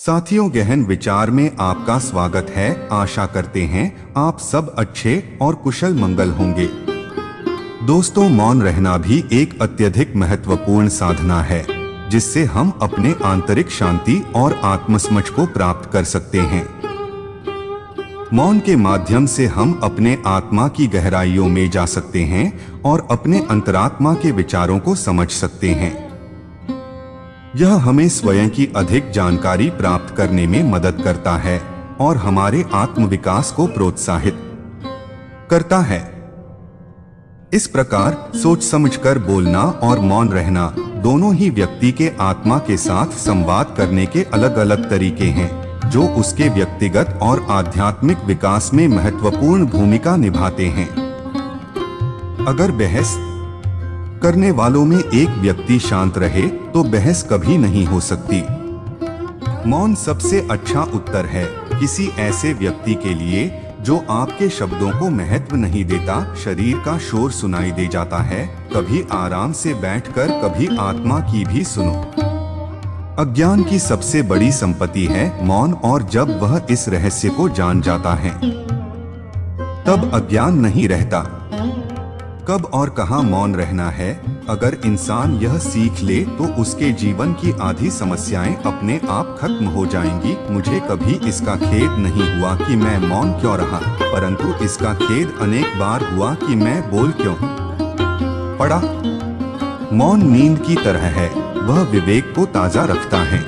साथियों, गहन विचार में आपका स्वागत है। आशा करते हैं आप सब अच्छे और कुशल मंगल होंगे। दोस्तों, मौन रहना भी एक अत्यधिक महत्वपूर्ण साधना है जिससे हम अपने आंतरिक शांति और आत्मसमझ को प्राप्त कर सकते हैं। मौन के माध्यम से हम अपने आत्मा की गहराइयों में जा सकते हैं और अपने अंतरात्मा के विचारों को समझ सकते हैं। यह हमें स्वयं की अधिक जानकारी प्राप्त करने में मदद करता है और हमारे आत्मविकास को प्रोत्साहित करता है। इस प्रकार सोच समझकर बोलना और मौन रहना दोनों ही व्यक्ति के आत्मा के साथ संवाद करने के अलग अलग तरीके हैं जो उसके व्यक्तिगत और आध्यात्मिक विकास में महत्वपूर्ण भूमिका निभाते हैं। अगर बहस करने वालों में एक व्यक्ति शांत रहे तो बहस कभी नहीं हो सकती। मौन सबसे अच्छा उत्तर है किसी ऐसे व्यक्ति के लिए जो आपके शब्दों को महत्व नहीं देता। शरीर का शोर सुनाई दे जाता है, कभी आराम से बैठकर, कभी आत्मा की भी सुनो। अज्ञान की सबसे बड़ी संपत्ति है मौन, और जब वह इस रहस्य को जान जाता है तब अज्ञान नहीं रहता। कब और कहाँ मौन रहना है, अगर इंसान यह सीख ले तो उसके जीवन की आधी समस्याएं अपने आप खत्म हो जाएंगी। मुझे कभी इसका खेद नहीं हुआ कि मैं मौन क्यों रहा, परंतु इसका खेद अनेक बार हुआ कि मैं बोल क्यों पड़ा। मौन नींद की तरह है, वह विवेक को ताजा रखता है।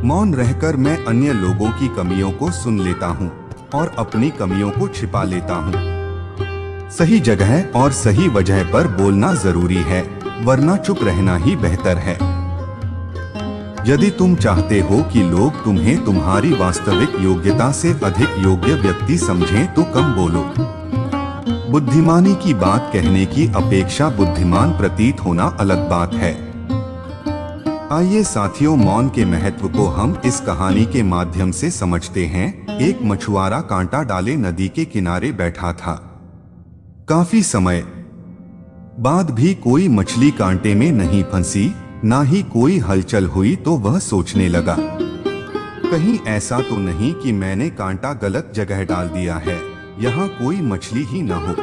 मौन रहकर मैं अन्य लोगों की कमियों को सुन लेता हूँ और अपनी कमियों को छिपा लेता हूँ। सही जगह और सही वजह पर बोलना जरूरी है, वरना चुप रहना ही बेहतर है। यदि तुम चाहते हो कि लोग तुम्हें तुम्हारी वास्तविक योग्यता से अधिक योग्य व्यक्ति समझें तो कम बोलो। बुद्धिमानी की बात कहने की अपेक्षा बुद्धिमान प्रतीत होना अलग बात है। आइए साथियों, मौन के महत्व को हम इस कहानी के माध्यम से समझते हैं। एक मछुआरा कांटा डाले नदी के किनारे बैठा था। काफी समय बाद भी कोई मछली कांटे में नहीं फंसी, ना ही कोई हलचल हुई, तो वह सोचने लगा, कहीं ऐसा तो नहीं कि मैंने कांटा गलत जगह डाल दिया है, यहाँ कोई मछली ही न हो।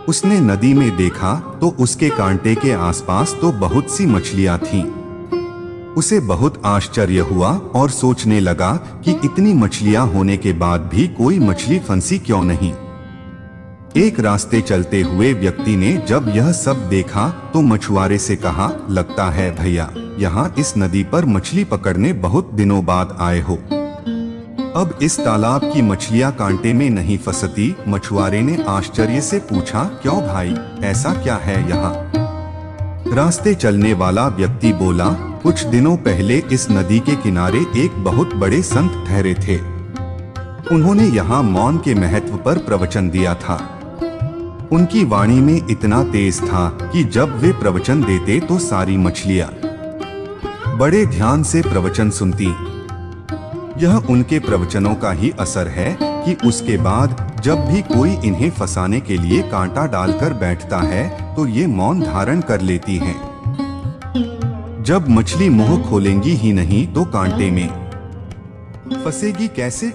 उसने नदी में देखा तो उसके कांटे के आसपास तो बहुत सी मछलियां थीं। उसे बहुत आश्चर्य हुआ और सोचने लगा कि इतनी मछलियां होने के बाद भी कोई मछली फंसी क्यों नहीं। एक रास्ते चलते हुए व्यक्ति ने जब यह सब देखा तो मछुआरे से कहा, लगता है भैया यहाँ इस नदी पर मछली पकड़ने बहुत दिनों बाद आए हो। अब इस तालाब की मछलियां कांटे में नहीं फंसती। मछुआरे ने आश्चर्य से पूछा, क्यों भाई, ऐसा क्या है यहाँ? रास्ते चलने वाला व्यक्ति बोला, कुछ दिनों पहले इस नदी के किनारे एक बहुत बड़े संत ठहरे थे। उन्होंने यहाँ मौन के महत्व पर प्रवचन दिया था। उनकी वाणी में इतना तेज था कि जब वे प्रवचन देते तो सारी मछलियां बड़े ध्यान से प्रवचन सुनती। यह उनके प्रवचनों का ही असर है कि उसके बाद जब भी कोई इन्हें फंसाने के लिए कांटा डालकर बैठता है तो ये मौन धारण कर लेती हैं। जब मछली मुंह खोलेंगी ही नहीं तो कांटे में फंसेगी कैसे?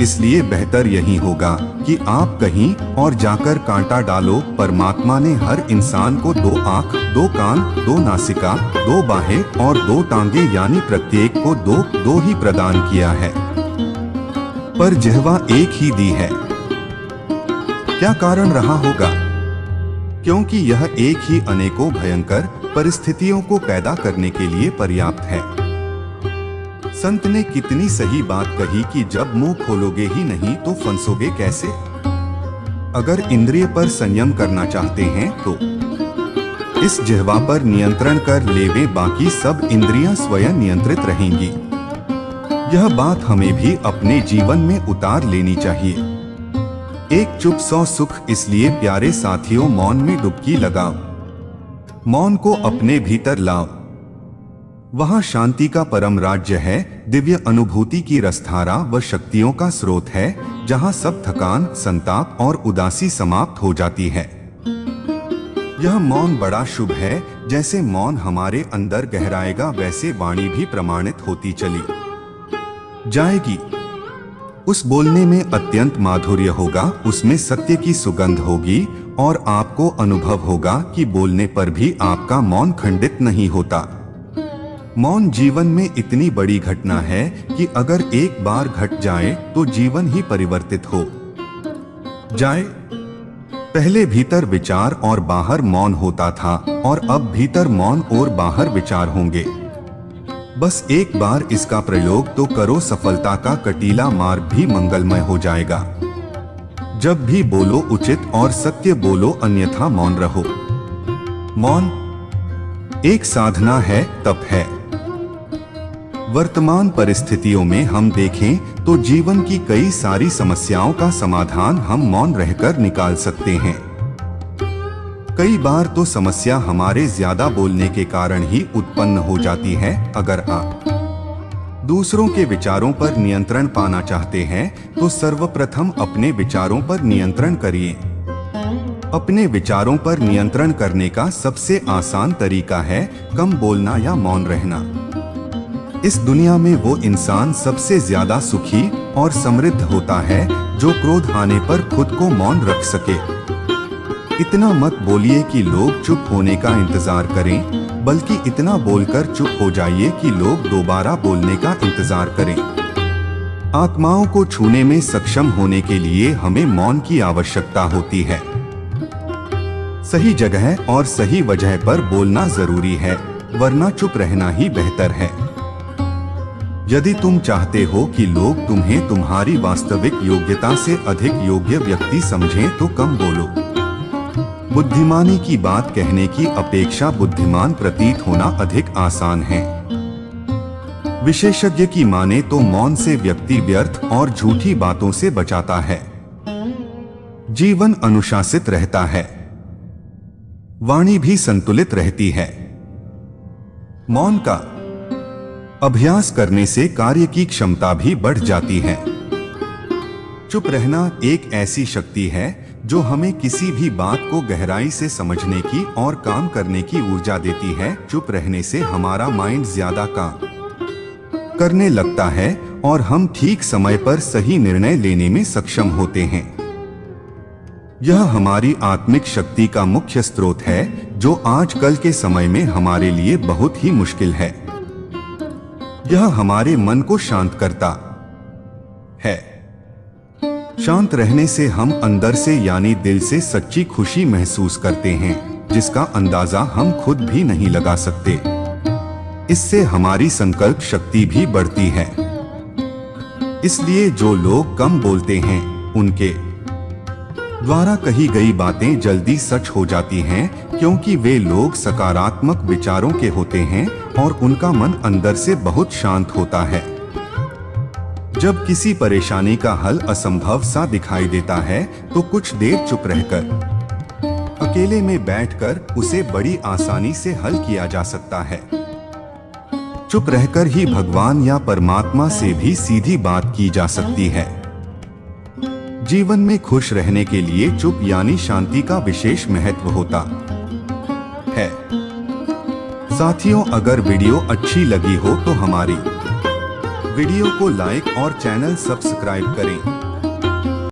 इसलिए बेहतर यही होगा कि आप कहीं और जाकर कांटा डालो। परमात्मा ने हर इंसान को 2 आंख, 2 कान, 2 नासिका, 2 बाहें और 2 टांगे यानी प्रत्येक को 2 ही प्रदान किया है, पर जिह्वा एक ही दी है। क्या कारण रहा होगा? क्योंकि यह एक ही अनेकों भयंकर परिस्थितियों को पैदा करने के लिए पर्याप्त है। संत ने कितनी सही बात कही कि जब मुंह खोलोगे ही नहीं तो फंसोगे कैसे। अगर इंद्रिय पर संयम करना चाहते हैं तो इस जिह्वा पर नियंत्रण कर लेवे, बाकी सब इंद्रियां स्वयं नियंत्रित रहेंगी। यह बात हमें भी अपने जीवन में उतार लेनी चाहिए। एक चुप 100 सुख। इसलिए प्यारे साथियों, मौन में डुबकी लगाओ, मौन को अपने भीतर लाओ। वहाँ शांति का परम राज्य है, दिव्य अनुभूति की रसधारा व शक्तियों का स्रोत है, जहाँ सब थकान, संताप और उदासी समाप्त हो जाती है। यह मौन बड़ा शुभ है जैसे मौन हमारे अंदर गहराएगा वैसे वाणी भी प्रमाणित होती चली जाएगी। उस बोलने में अत्यंत माधुर्य होगा, उसमें सत्य की सुगंध होगी और आपको अनुभव होगा कि बोलने पर भी आपका मौन खंडित नहीं होता। मौन जीवन में इतनी बड़ी घटना है कि अगर एक बार घट जाए तो जीवन ही परिवर्तित हो जाए। पहले भीतर विचार और बाहर मौन होता था और अब भीतर मौन और बाहर विचार होंगे। बस एक बार इसका प्रयोग तो करो, सफलता का कटीला मार्ग भी मंगलमय हो जाएगा। जब भी बोलो उचित और सत्य बोलो, अन्यथा मौन रहो। मौन एक साधना है, तप है। वर्तमान परिस्थितियों में हम देखें तो जीवन की कई सारी समस्याओं का समाधान हम मौन रहकर निकाल सकते हैं। कई बार तो समस्या हमारे ज्यादा बोलने के कारण ही उत्पन्न हो जाती है। अगर आप दूसरों के विचारों पर नियंत्रण पाना चाहते हैं तो सर्वप्रथम अपने विचारों पर नियंत्रण करिए। अपने विचारों पर नियंत्रण करने का सबसे आसान तरीका है कम बोलना या मौन रहना। इस दुनिया में वो इंसान सबसे ज्यादा सुखी और समृद्ध होता है जो क्रोध आने पर खुद को मौन रख सके। इतना मत बोलिए कि लोग चुप होने का इंतजार करें, बल्कि इतना बोलकर चुप हो जाइए कि लोग दोबारा बोलने का इंतजार करें। आत्माओं को छूने में सक्षम होने के लिए हमें मौन की आवश्यकता होती है। सही जगह और सही वजह पर बोलना जरूरी है, वरना चुप रहना ही बेहतर है। यदि तुम चाहते हो कि लोग तुम्हें तुम्हारी वास्तविक योग्यता से अधिक योग्य व्यक्ति समझें तो कम बोलो। बुद्धिमानी की बात कहने की अपेक्षा बुद्धिमान प्रतीत होना अधिक आसान है। विशेषज्ञ की माने तो मौन से व्यक्ति व्यर्थ और झूठी बातों से बचाता है। जीवन अनुशासित रहता है, वाणी भी संतुलित रहती है। मौन का अभ्यास करने से कार्य की क्षमता भी बढ़ जाती है। चुप रहना एक ऐसी शक्ति है जो हमें किसी भी बात को गहराई से समझने की और काम करने की ऊर्जा देती है। चुप रहने से हमारा माइंड ज्यादा काम करने लगता है और हम ठीक समय पर सही निर्णय लेने में सक्षम होते हैं। यह हमारी आत्मिक शक्ति का मुख्य स्रोत है जो आजकल के समय में हमारे लिए बहुत ही मुश्किल है। यह हमारे मन को शांत करता है। शांत रहने से हम अंदर से यानी दिल से सच्ची खुशी महसूस करते हैं, जिसका अंदाजा हम खुद भी नहीं लगा सकते। इससे हमारी संकल्प शक्ति भी बढ़ती है। इसलिए जो लोग कम बोलते हैं उनके द्वारा कही गई बातें जल्दी सच हो जाती हैं, क्योंकि वे लोग सकारात्मक विचारों के होते हैं और उनका मन अंदर से बहुत शांत होता है। जब किसी परेशानी का हल असंभव सा दिखाई देता है तो कुछ देर चुप रहकर अकेले में बैठकर उसे बड़ी आसानी से हल किया जा सकता है। चुप रहकर ही भगवान या परमात्मा से भी सीधी बात की जा सकती है। जीवन में खुश रहने के लिए चुप यानी शांति का विशेष महत्व होता है। साथियों, अगर वीडियो अच्छी लगी हो तो हमारी वीडियो को लाइक और चैनल सब्सक्राइब करें।